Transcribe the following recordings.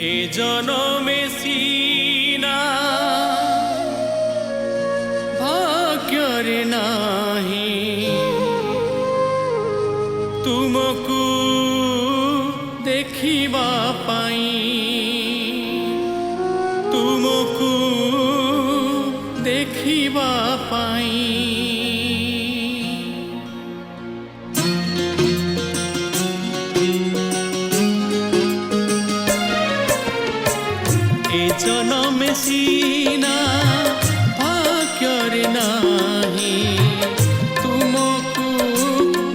এ জনমে সিনা ভাগ্যরে নাহি তুমকু দেখিবা পাই তুমকু দেখিবা পাই এ জনমে সিনা ভাগ্যরে নাহি তুমকু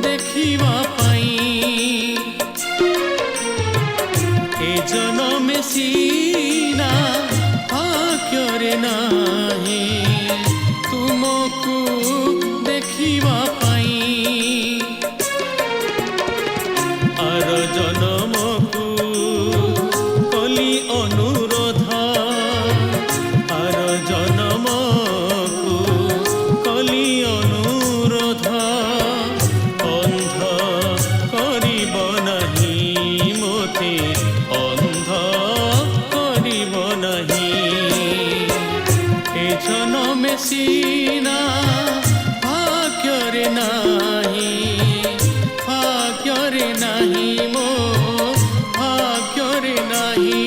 দেখিবা পাই এ জনমে সিনা ভাগ্যরে নাহি তুমকু দেখিবা পাই আর জনমকু কলি অনুরোধ আর জনমকু কলি অনুরোধ অন্ধ করিব নাহি মোতে অন্ধ করিব নাহি এ জনমে সিনা ভাগ্যরে নাহি ভাগ্যরে নাহি মো ভাগ্যরে নাহি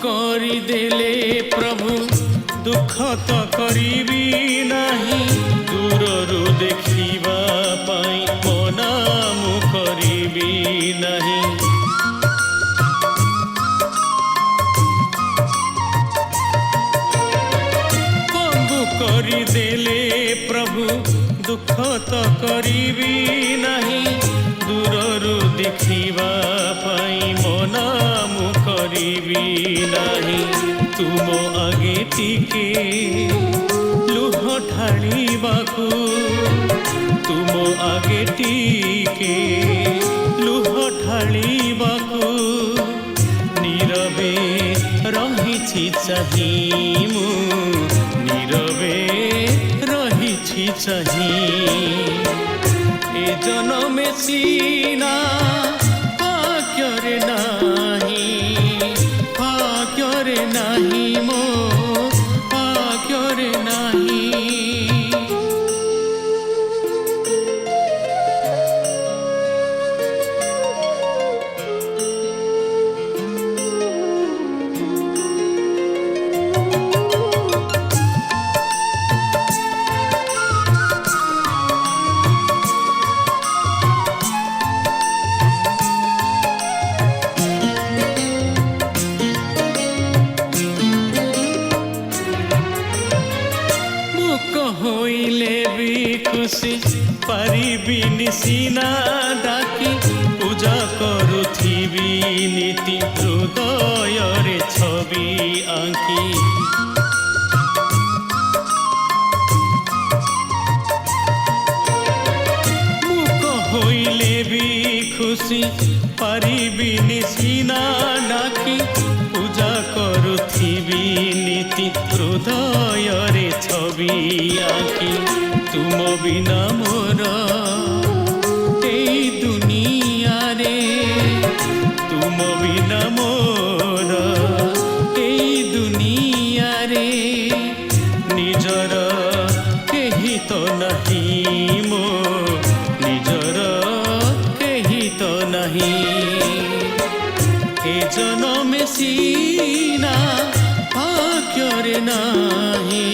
କରି ଦେଲେ ପ୍ରଭୁ ଦୁଃଖ ତ କରିବି ନାହିଁ ଦୂରରୁ ଦେଖିବା ପାଇଁ ମନା ମୁଁ କରିବି ନାହିଁ ପଙ୍ଗୁ କରିଦେଲେ ପ୍ରଭୁ ଦୁଃଖ ତ କରିବି ନାହିଁ ଦୂରରୁ ଦେଖିବା ପାଇଁ ମନା ମୁଁ କରିବି ନାହିଁ ତୁମ ଆଗେ ଟିକେ ଲୁହ ଢାଳିବାକୁ ତୁମ ଆଗେ ଟିକେ ଲୁହ ଢାଳିବାକୁ ନୀରବେ ରହିଛି ଚାହିଁ ମୁଁ ନୀରବେ ରହିଛି ଚାହିଁ এ জনমে সিনা ভাগ্যরে নাহি ভাগ্যরে নাহি মো ভাগ্যরে নাহি হইলে বি খুশি পারিবিনি সিনা ডাকি পূজা করুথিবি নীতি হৃদয়রে ছবি আঁকি মুখ হইলে বি খুশি পারিবিনি সিনা ডাকি পূজা করুথিবি নীতি হৃদয়রে ছবি আঁকি তুম বিনা মোর এই দুনিয়ারে তুম বিনা মোর এই দুনিয়ারে নিজর কেহি তো নাহি মো নিজর কেহি তো নাহি এ জনমে সিনা ভাগ্যরে নাহি